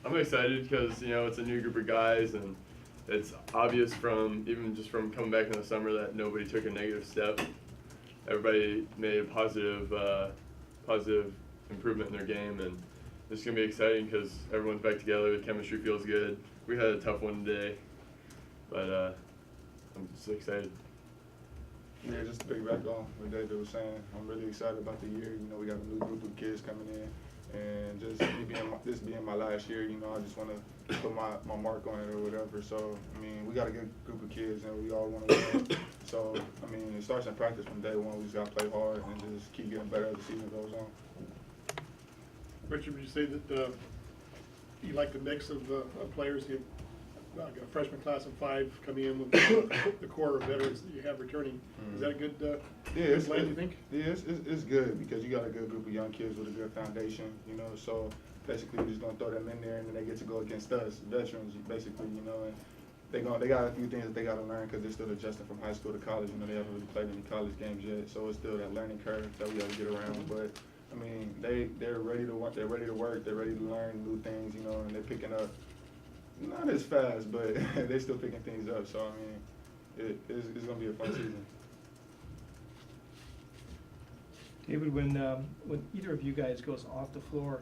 I'm excited because, you know, it's a new group of guys, and it's obvious from coming back in the summer that nobody took a negative step. Everybody made a positive improvement in their game, and it's going to be exciting because everyone's back together. The chemistry feels good. We had a tough one today, but I'm just excited. Yeah, just to piggyback on what David was saying, I'm really excited about the year. You know, we got a new group of kids coming in, and just this being my last year, you know, I just want to put my mark on it or whatever. So, I mean, we got a good group of kids, and we all want to win. So, I mean, it starts in practice from day one. We just got to play hard and just keep getting better as the season goes on. Richard, would you say that you like the mix of players? You got a freshman class of 5 coming in with the core of veterans that you have returning. Is that a good blend, you think? Yeah, it's good because you got a good group of young kids with a good foundation, you know. So basically, we're just gonna throw them in there, and then they get to go against us, veterans, basically, you know. And they got a few things that they got to learn because they're still adjusting from high school to college. You know, they haven't really played any college games yet, so it's still that learning curve that we got to get around. But I mean, they're ready to work. They're ready to work. They're ready to learn new things, you know, and they're picking up. Not as fast, but they're still picking things up. So, I mean, it's going to be a fun season. David, when either of you guys goes off the floor,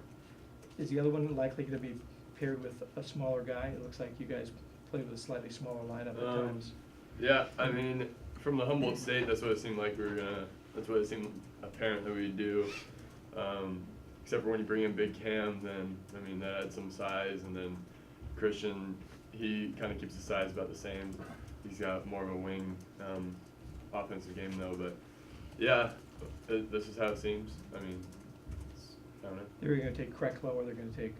is the other one likely going to be paired with a smaller guy? It looks like you guys play with a slightly smaller lineup at times. Yeah, I mean, from the Humboldt State, that's what it seemed like that's what it seemed apparent that we'd do. Except for when you bring in Big Cam, then, I mean, that adds some size, and then Christian, he kind of keeps his size about the same. He's got more of a wing offensive game, though. But, yeah, this is how it seems. I mean, I don't know. They're going to take Krecklow, or they're going to take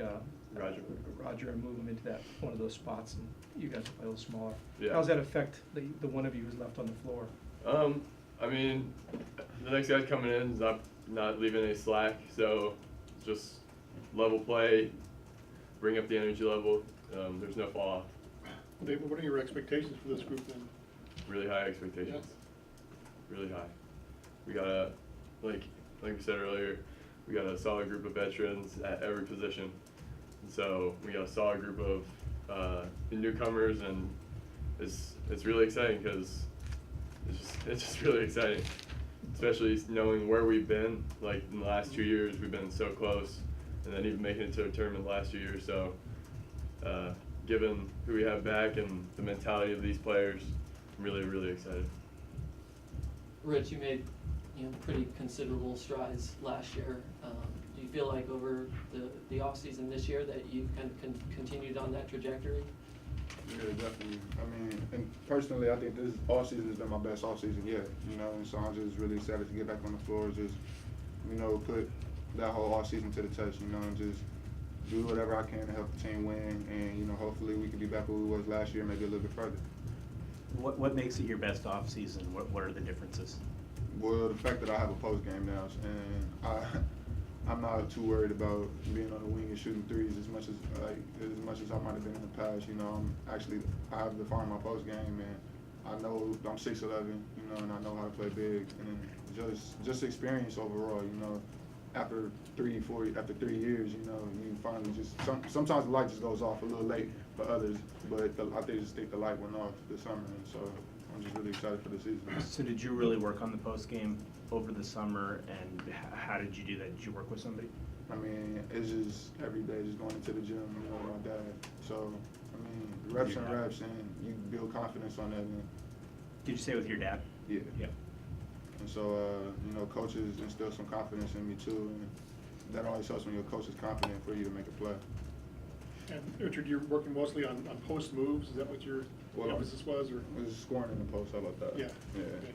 Roger and move him into one of those spots, and you guys will play a little smaller. Yeah. How does that affect the one of you who's left on the floor? I mean, the next guy's coming in is not leaving any slack, so just level play, bring up the energy level. There's no fall off. David, what are your expectations for this group then? Really high expectations. Yeah. Really high. We got like we said earlier, we got a solid group of veterans at every position. And so we got a solid group of newcomers, and it's really exciting because it's just really exciting, especially knowing where we've been. Like in the last 2 years, we've been so close, and then even making it to a tournament the last 2 years. So, given who we have back and the mentality of these players, I'm really, really excited. Rich, you made pretty considerable strides last year. Do you feel like over the off season this year that you've kind of continued on that trajectory? Yeah, definitely. I mean, and personally, I think this off season has been my best off season yet. You know, and so I'm just really excited to get back on the floor, just put that whole off season to the test. You know, and just do whatever I can to help the team win, and hopefully we can be back where we was last year, maybe a little bit further. What makes it your best off season? What are the differences? Well, the fact that I have a post game now, and I'm not too worried about being on the wing and shooting threes as much as I might have been in the past. You know, I have defined my post game, and I know I'm 6'11", and I know how to play big, and just experience overall. You know, after 3 years, you finally sometimes the light just goes off a little late for others, but I think the light went off this summer, and so I'm just really excited for the season. So did you really work on the post game over the summer, and how did you do that? Did you work with somebody? I mean, it's just every day just going into the gym, with my dad. So, I mean, reps and reps, and you build confidence on that. And did you say with your dad? Yeah. Yeah. And so, coaches instill some confidence in me too, and that always helps when your coach is confident for you to make a play. And Richard, you're working mostly on post moves. Is that what your emphasis was, or? It was scoring in the post. How about that? Yeah. Yeah. Okay.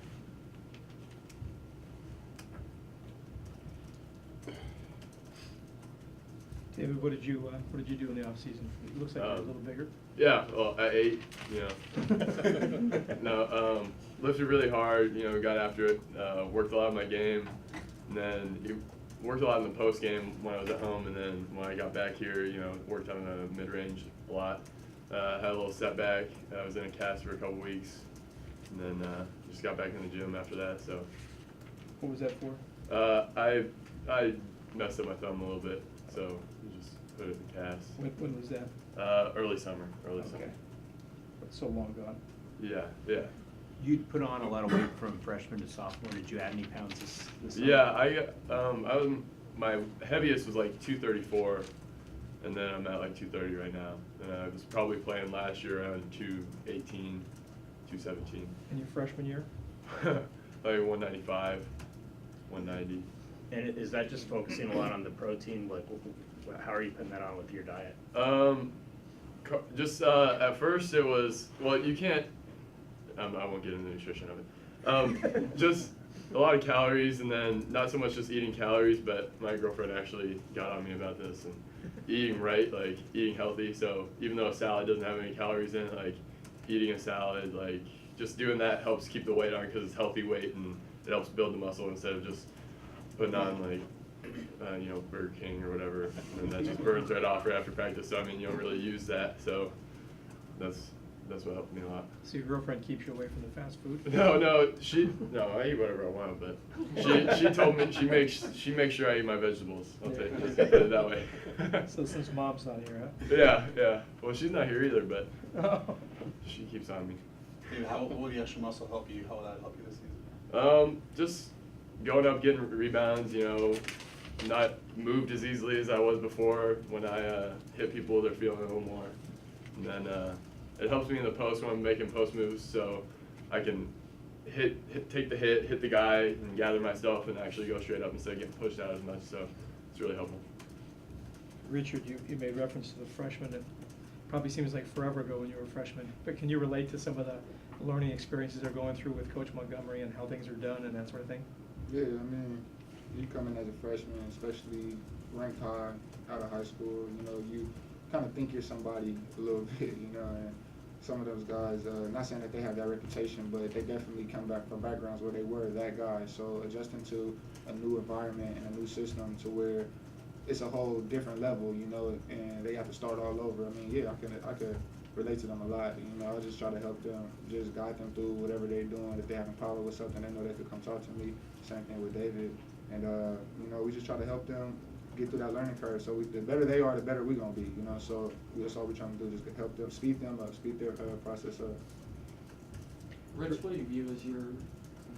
David, what did you do in the off season? It looks like you're a little bigger. Yeah, well, at 8, No, lifted really hard. Got after it. Worked a lot of my game, and then worked a lot in the post game when I was at home, and then when I got back here, worked on the mid range a lot. Had a little setback. I was in a cast for a couple weeks, and then just got back in the gym after that. So. What was that for? I messed up my thumb a little bit, so just put it in cast. When was that? Early summer. Okay. That's so long gone. Yeah, yeah. You'd put on a lot of weight from freshman to sophomore. Did you add any pounds this summer? Yeah, I was, my heaviest was like 234, and then I'm at like 230 right now. And I was probably playing last year around 218, 217. In your freshman year? Like 195, 190. And is that just focusing a lot on the protein? Like, how are you putting that on with your diet? Just at first it was, well, you can't, I won't get into the nutrition of it. Just a lot of calories, and then not so much just eating calories, but my girlfriend actually got on me about this, and eating right, like eating healthy. So even though a salad doesn't have any calories in it, like eating a salad, like just doing that helps keep the weight on because it's healthy weight, and it helps build the muscle instead of just putting on like, Burger King or whatever, and that just burns right off right after practice. So I mean, you don't really use that. So that's what helped me a lot. So your girlfriend keeps you away from the fast food? No, I eat whatever I want, but she told me she makes sure I eat my vegetables. I'll put it that way. So since mom's not here, Yeah. Well, she's not here either, but huh? she keeps on me. David, how will the extra muscle help you? How will that help you this season? Just going up, getting rebounds, not moved as easily as I was before. When I hit people, they're feeling a little more. And then it helps me in the post when I'm making post moves, so I can take the hit the guy, and gather myself, and actually go straight up instead of getting pushed out as much. So it's really helpful. Richard, you made reference to the freshman. It probably seems like forever ago when you were a freshman, but can you relate to some of the learning experiences they're going through with Coach Montgomery and how things are done and that sort of thing? Yeah, I mean, you come in as a freshman, especially ranked high out of high school, you kind of think you're somebody a little bit, and some of those guys, not saying that they have that reputation, but they definitely come back from backgrounds where they were that guy. So adjusting to a new environment and a new system to where it's a whole different level, and they have to start all over. I mean, yeah, I could relate to them a lot. I just try to help them, just guide them through whatever they're doing. If they're having problem with something, they know they could come talk to me. Same thing with David. And, we just try to help them get through that learning curve. So the better they are, the better we're going to be, So that's all we're trying to do, just help them, speed them up, speed their process up. Rich, what do you view as your,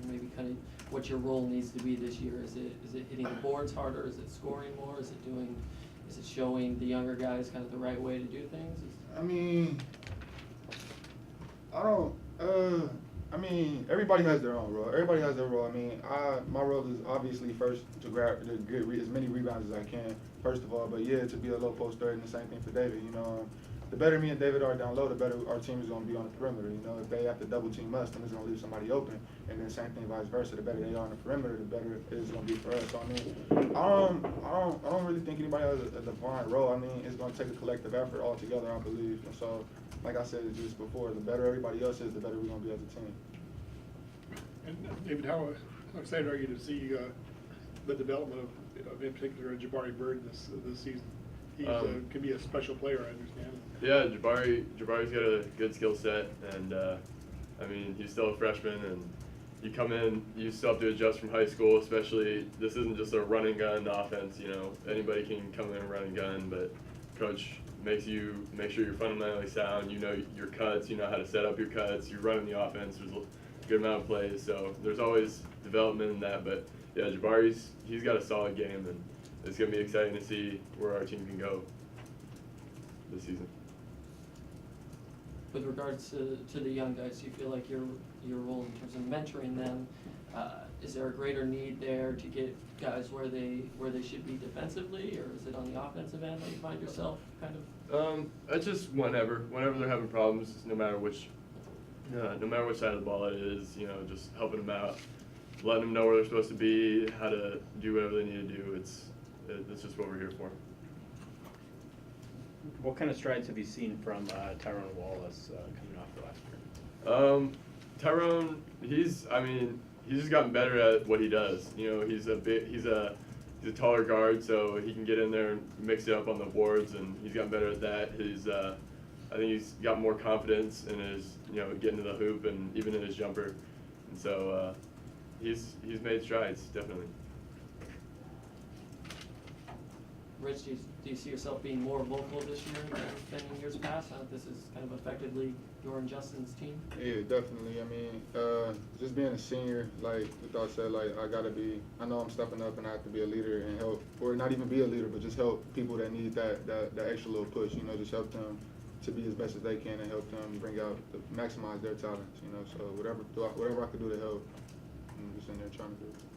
maybe kind of what your role needs to be this year? Is it hitting the boards harder? Is it scoring more? Is it showing the younger guys kind of the right way to do things? I mean, everybody has their own role. Everybody has their role. I mean, my role is obviously first to get as many rebounds as I can, first of all. But yeah, to be a low post threat, and the same thing for David. The better me and David are down low, the better our team is going to be on the perimeter. If they have to double team us, then it's going to leave somebody open. And then same thing vice versa. The better they are on the perimeter, the better it is going to be for us. So I mean, I don't really think anybody has a defined role. I mean, it's going to take a collective effort all together, I believe. And so, like I said just before, the better everybody else is, the better we're going to be as a team. And David, how excited are you to see the development of in particular, Jabari Bird this season? He can be a special player, I understand. Yeah, Jabari's got a good skill set, and I mean, he's still a freshman, and you come in, you still have to adjust from high school, especially this isn't just a run and gun offense, anybody can come in and run and gun, but coach makes you make sure you're fundamentally sound, your cuts, you know how to set up your cuts, you're running the offense, there's a good amount of plays, so there's always development in that, but yeah, he's got a solid game, and it's going to be exciting to see where our team can go this season. With regards to the young guys, do you feel like your role in terms of mentoring them, is there a greater need there to get guys where they should be defensively, or is it on the offensive end that you find yourself kind of? It's just whenever they're having problems, no matter which side of the ball it is, just helping them out, letting them know where they're supposed to be, how to do whatever they need to do. It's just what we're here for. What kind of strides have you seen from Tyrone Wallace coming off the last year? Tyrone, he's just gotten better at what he does. He's a taller guard, so he can get in there and mix it up on the boards, and he's gotten better at that. I think he's got more confidence in his, getting to the hoop and even in his jumper, and so he's made strides, definitely. Rich, do you see yourself being more vocal this year than in years past? This is kind of effectively your and Justin's team. Yeah, definitely. I mean, just being a senior, like the thought said, like I know I'm stepping up and I have to be a leader and help, or not even be a leader, but just help people that need that extra little push. You know, just help them to be as best as they can and help them maximize their talents. You know, so whatever I could do to help, I'm just in there trying to do it.